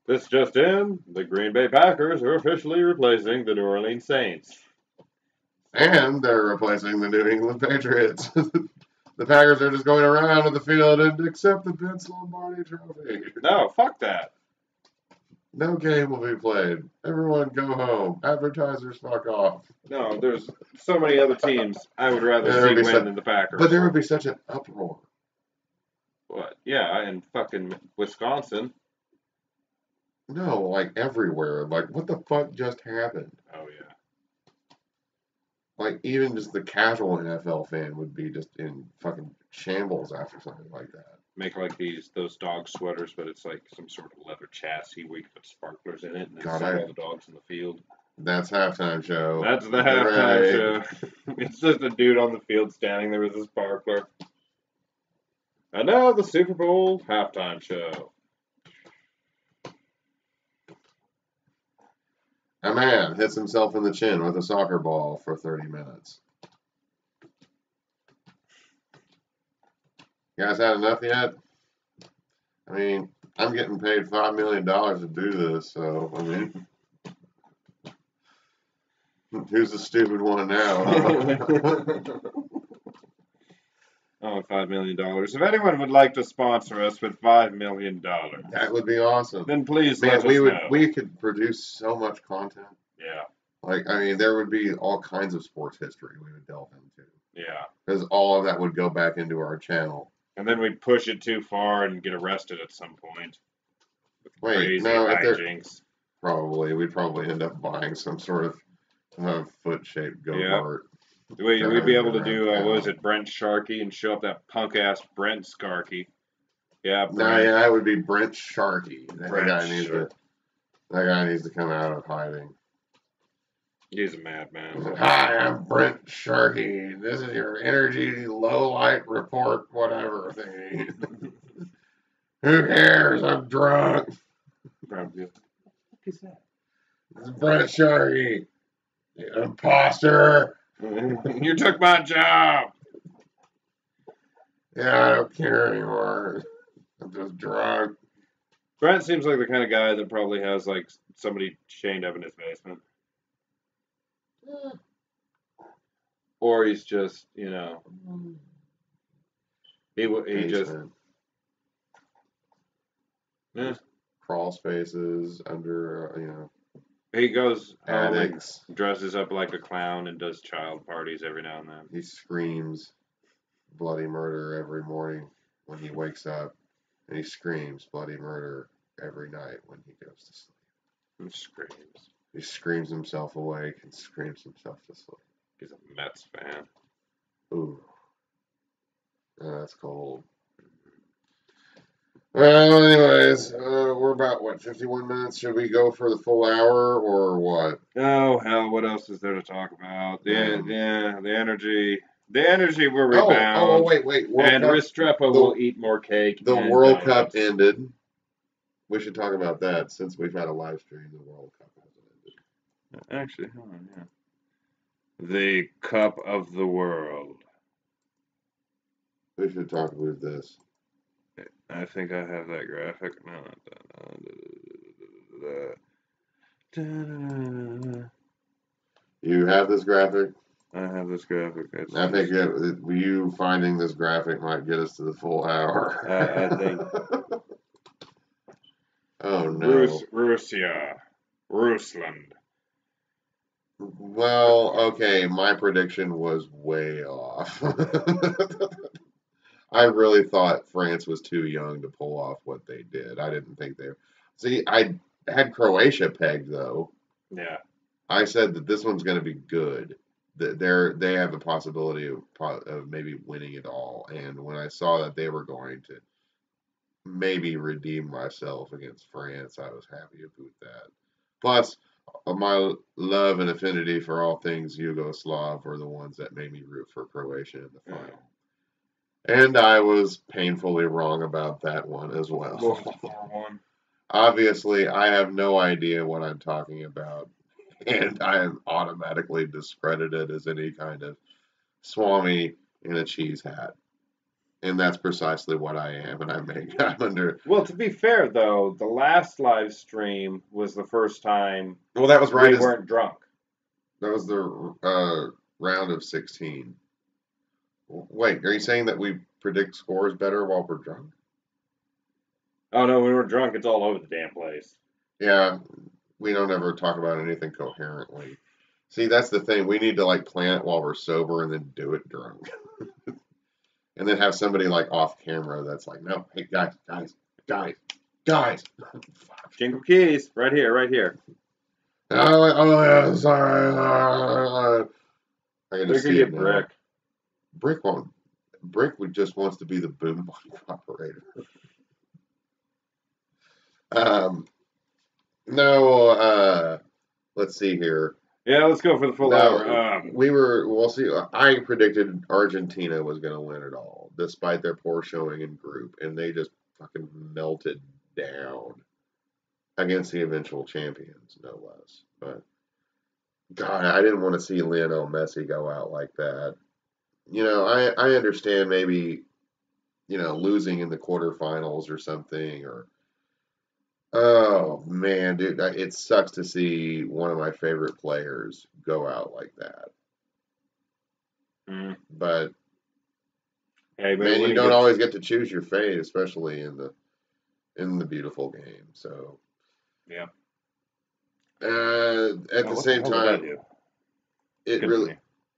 This just in, the Green Bay Packers are officially replacing the New Orleans Saints. And they're replacing the New England Patriots. The Packers are just going around the field and accept the Vince Lombardi Trophy. No, fuck that. No game will be played. Everyone go home. Advertisers fuck off. No, there's so many other teams I would rather see win than the Packers. But there would be such an uproar. What? Yeah, in fucking Wisconsin. No, like everywhere. Like, what the fuck just happened? Oh, yeah. Like, even just the casual NFL fan would be just in fucking shambles after something like that. Make like those dog sweaters, but it's like some sort of leather chassis where you put sparklers in it and then send all the dogs in the field. That's halftime show. That's the halftime show. It's just a dude on the field standing there with a sparkler. And now the Super Bowl halftime show. A man hits himself in the chin with a soccer ball for 30 minutes. You guys had enough yet? I mean, I'm getting paid $5 million to do this, so, I mean, who's the stupid one now? Oh, $5 million. If anyone would like to sponsor us with $5 million, that would be awesome. Then please let us know. We could produce so much content. Yeah. Like, I mean, there would be all kinds of sports history we would delve into. Yeah. Because all of that would go back into our channel. And then we'd push it too far and get arrested at some point. Wait, Crazy no, if they're hijinks. we'd probably end up buying some sort of foot-shaped Yeah. go-kart. We'd be able to Driving do, around what was town. it, Brent Sharkey and show up that punk-ass Brent Skarkey. Yeah, No, Brent. yeah, that would be Brent Sharkey. That Brent guy needs to come out of hiding. He's a madman. Hi, I'm Brent Sharkey. This is your energy low light report, whatever thingy. Who cares? I'm drunk. Probably. What is that? This is Brent Sharkey. You imposter. You took my job. Yeah, I don't care anymore. I'm just drunk. Brent seems like the kind of guy that probably has like somebody chained up in his basement. Or he's just, he just, Basement. yeah. Crawl spaces under, He goes home and attics. dresses up like a clown and does child parties every now and then. He screams bloody murder every morning when he wakes up, and he screams bloody murder every night when he goes to sleep. And screams. He screams himself awake and screams himself to sleep. He's a Mets fan. Ooh. Oh, that's cold. Well, anyways, we're about, 51 minutes? Should we go for the full hour or what? Oh, hell, what else is there to talk about? The energy. The energy will Oh, rebound. wait. World And Cup, Restrepo will eat more cake. the and World donuts. Cup ended. We should talk about that since we've had a live stream. The World Cup hasn't ended. Actually, hold on, yeah. The Cup of the World. We should talk about this. I think I have that graphic. No. You have this graphic? I have this graphic. I think you finding this graphic might get us to the full hour. I think. Oh, no. Rusland. Well, okay, my prediction was way off. I really thought France was too young to pull off what they did. I didn't think they. See, I had Croatia pegged though. Yeah. I said that this one's going to be good. That they have a possibility of maybe winning it all. And when I saw that they were going to maybe redeem myself against France, I was happy about that. Plus, my love and affinity for all things Yugoslav were the ones that made me root for Croatia in the final. And I was painfully wrong about that one as well. 4-1. Obviously, I have no idea what I'm talking about, and I am automatically discredited as any kind of Swami in a cheese hat. And that's precisely what I am, and I'm under. Well, to be fair, though, the last live stream was the first time Well, that was right. We weren't drunk. That was the round of 16. Wait, are you saying that we predict scores better while we're drunk? Oh, no, when we're drunk, it's all over the damn place. Yeah, we don't ever talk about anything coherently. See, that's the thing. We need to, plan it while we're sober and then do it drunk. And then have somebody, off camera that's like, no, hey, guys. Jingle keys, right here. Oh, yeah, sorry. I can just see it now. Brick. Brick just wants to be the boom mic operator. Let's see here. Yeah, let's go for the full hour. We'll see. I predicted Argentina was going to win it all, despite their poor showing in group, and they just fucking melted down against the eventual champions, no less. But God, I didn't want to see Lionel Messi go out like that. I understand maybe, losing in the quarterfinals or something, or oh man, dude, it sucks to see one of my favorite players go out like that. But hey, man, you don't always get to choose your fate, especially in the beautiful game. So yeah. At the same time, it really,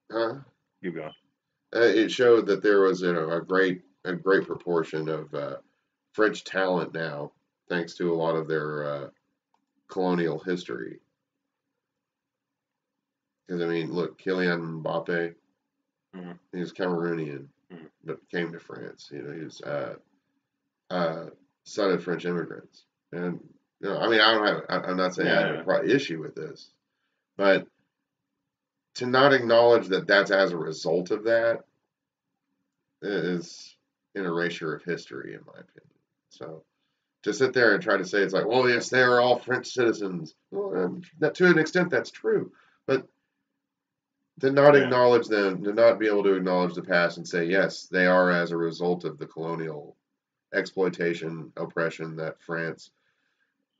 huh? Keep going. It showed that there was a great a great proportion of French talent now, thanks to a lot of their colonial history. Because, I mean, look, Kylian Mbappe, he was Cameroonian, but came to France. You know, he was son of French immigrants. And, you know, I mean, I'm not saying I have an issue with this, but to not acknowledge that that's as a result of that is an erasure of history, in my opinion. So to sit there and try to say it's like, well, yes, they are all French citizens. Well, that to an extent, that's true. But to not acknowledge them, to not be able to acknowledge the past and say, yes, they are as a result of the colonial exploitation, oppression that France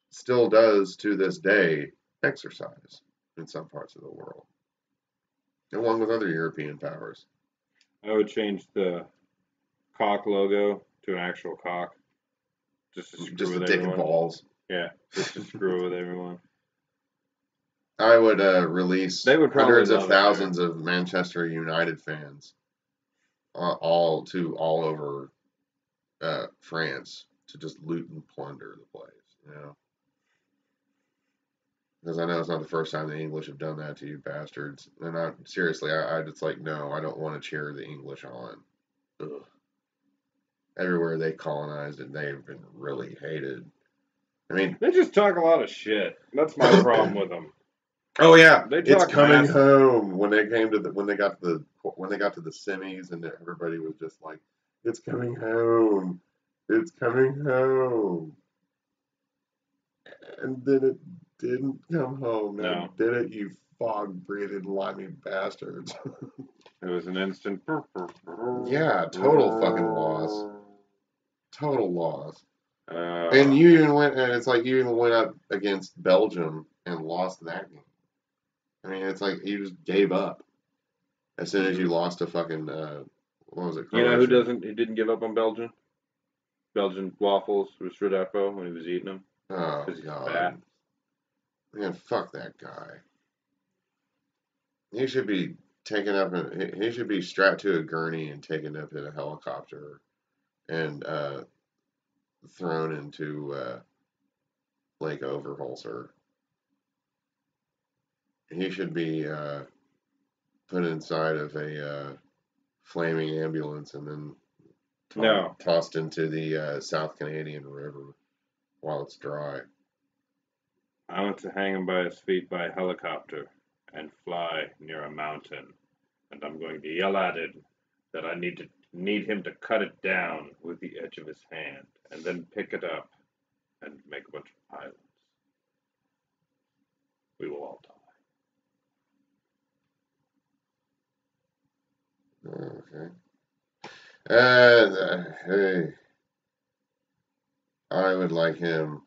still does to this day exercise in some parts of the world, along with other European powers. I would change the cock logo to an actual cock. Just to screw with dick everyone. and balls. Yeah, just to screw with everyone. I would release hundreds of thousands of Manchester United fans all over France to just loot and plunder the place, you know. Because I know it's not the first time the English have done that to you bastards. And I just like, no, I don't want to cheer the English on. Ugh. Everywhere they colonized it, they've been really hated. I mean, they just talk a lot of shit. That's my problem with them. Oh yeah, it's coming home. When they got to the semis, and everybody was just like, "It's coming home, it's coming home," and then it didn't come home. Now, did it? You fog-breathing, limey bastards! It was an instant. Yeah, total fucking loss. Total loss. And you even went up against Belgium and lost that game. I mean, it's like you just gave up as soon as you lost to fucking what was it? Croatia. You know who didn't give up on Belgium? Belgian waffles with Stradapo when he was eating them. Oh God, man, fuck that guy. He should be taken up. He should be strapped to a gurney and taken up in a helicopter and thrown into Lake Overholser. He should be put inside of a flaming ambulance and then tossed into the South Canadian River while it's dry. I want to hang him by his feet by a helicopter and fly near a mountain, and I'm going to yell at him that I need him to cut it down with the edge of his hand, and then pick it up and make a bunch of islands. We will all die. Okay. Hey, I would like him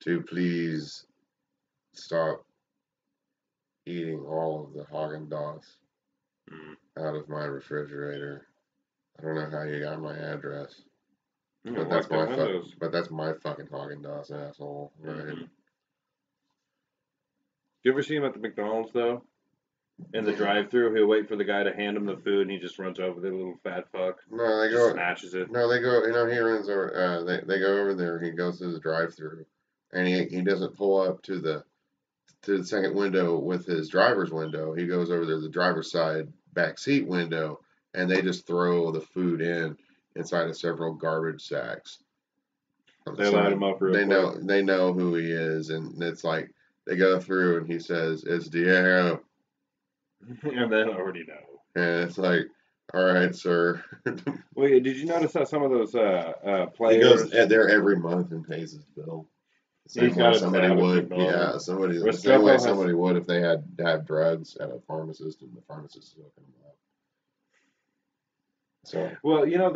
to please stop eating all of the Haagen-Dazs out of my refrigerator. I don't know how you got my address, but that's my fucking Haagen-Dazs, asshole. Right? You ever see him at the McDonald's though? In the drive-thru, he'll wait for the guy to hand him the food, and he just runs over the little fat fuck. No, they go snatches it. No, they go. You know, he runs over. They go over there. He goes through the drive-thru, and he doesn't pull up to the second window with his driver's window. He goes over there to the driver's side back seat window, and they just throw the food inside of several garbage sacks. They light him up real quick. They know who he is, and it's like they go through, and he says, "It's Diego." And they already know. And it's like, all right, sir. Wait, did you notice how some of those players? He goes there every month and pays his bill. The same way somebody would. Yeah, the same way somebody would if they had to have drugs at a pharmacist and the pharmacist is hooking them up. So. Well, you know,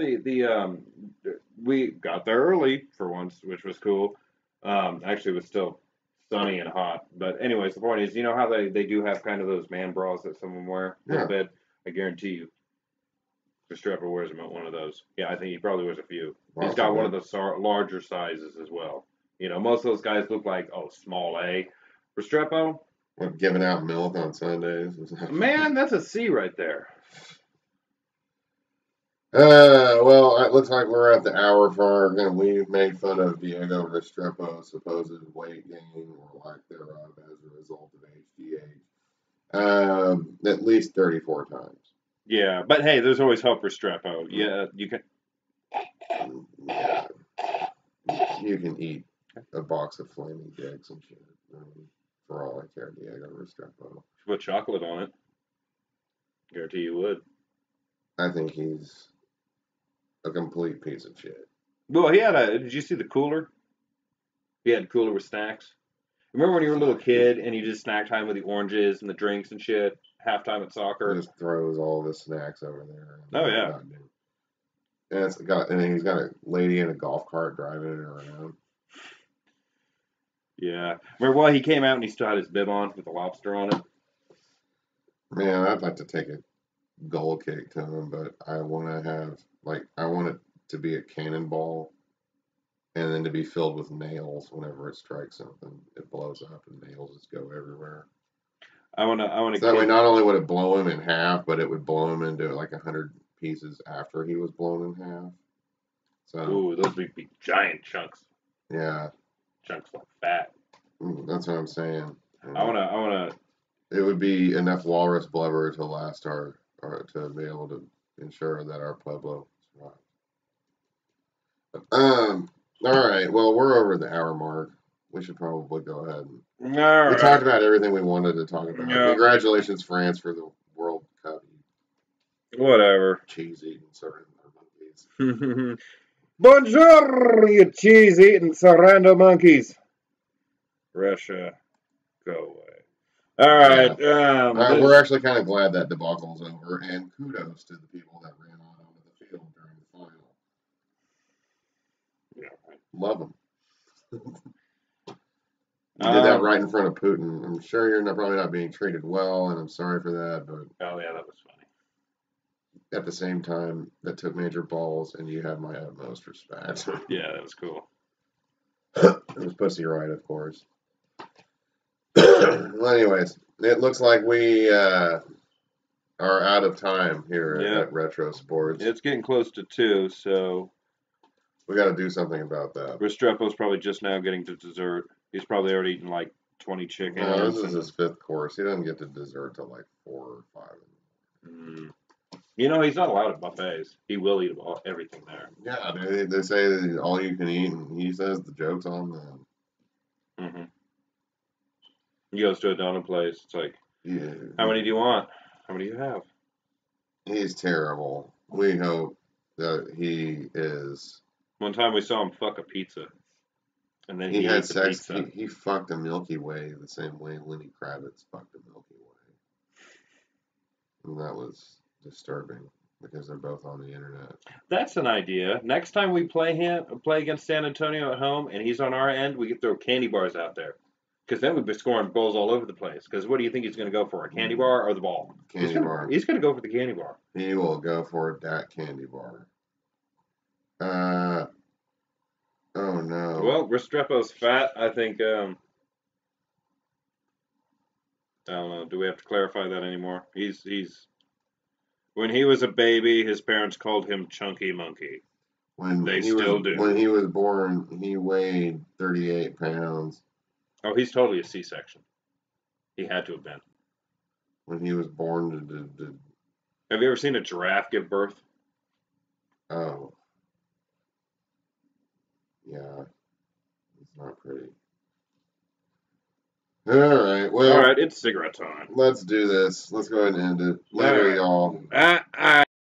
we got there early for once, which was cool. Actually, it was still sunny and hot. But anyways, the point is, you know how they do have kind of those man bras that some of them wear in bed? I guarantee you, Restrepo wears them at one of those. Yeah, I think he probably wears a few. He's got one of the larger sizes as well. You know, most of those guys look like, small A. Restrepo? What, giving out milk on Sundays? Man, that's a C right there. Well, it looks like we're at the hour mark, and we made fun of Diego Restrepo's supposed weight gain or lack thereof as a result of HGH. At least 34 times. Yeah, but hey, there's always hope for Strepo. Yeah, you can. Yeah. You can eat a box of flaming dicks and shit. For all I care, Diego Restrepo. Put chocolate on it. Guarantee you would. I think he's a complete piece of shit. Well, he had a. Did you see the cooler? He had a cooler with snacks. Remember when you were a little kid and you did snack time with the oranges and the drinks and shit? Halftime at soccer. He just throws all the snacks over there. Oh yeah. And he's got a lady in a golf cart driving it around. Yeah. Remember why he came out and he still had his bib on with the lobster on it? Man, I'd like to take a goal kick to him, but I want it to be a cannonball and then to be filled with nails whenever it strikes something. It blows up and nails just go everywhere. I want to. So that way, not only would it blow him in half, but it would blow him into like 100 pieces after he was blown in half. So, ooh, those would be giant chunks. Yeah. Chunks like fat. That's what I'm saying. I wanna. It would be enough walrus blubber to last to be able to ensure that our Pueblo survives. All right. Well, we're over the hour mark. We should probably go ahead. We talked about everything we wanted to talk about. Yeah. Congratulations, France, for the World Cup. Whatever. Cheese eating surrender monkeys. Bonjour, you cheese eating surrender monkeys. Russia, go away. All right. Yeah. We're actually kind of glad that debacle's over, and kudos to the people that ran on onto the field during the final. Yeah, love them. You did that right in front of Putin. I'm sure you're probably not being treated well, and I'm sorry for that. But oh yeah, that was funny. At the same time, that took major balls, and you have my utmost respect. Yeah, that was cool. It was pussy right, of course. Well, anyways, it looks like we are out of time here at Retro Sports. It's getting close to 2, so we got to do something about that. Restrepo's probably just now getting to dessert. He's probably already eaten like 20 chickens. No, this is his 5th course. He doesn't get to dessert till like 4 or 5. You know, he's not allowed at buffets. He will eat everything there. Yeah, they say all you can eat, and he says the joke's on them. Mm-hmm. He goes to a donut place. It's like, yeah. How many do you want? How many do you have? He's terrible. We hope that he is. One time we saw him fuck a pizza. And then he had sex. He fucked a Milky Way the same way Lenny Kravitz fucked a Milky Way. And that was disturbing because they're both on the internet. That's an idea. Next time we play against San Antonio at home and he's on our end, we could throw candy bars out there. Because then we'd be scoring goals all over the place. Because what do you think he's going to go for, a candy bar or the ball? Candy bar. He's going to go for the candy bar. He will go for that candy bar. Oh no. Well, Restrepo's fat. I think. I don't know. Do we have to clarify that anymore? He's. When he was a baby, his parents called him Chunky Monkey. They still do. When he was born, he weighed 38 pounds. Oh, he's totally a C-section. He had to have been. When he was born, Have you ever seen a giraffe give birth? Oh. Yeah. It's not pretty. All right. Well. All right. It's cigarette time. Let's do this. Let's go ahead and end it. Later, y'all.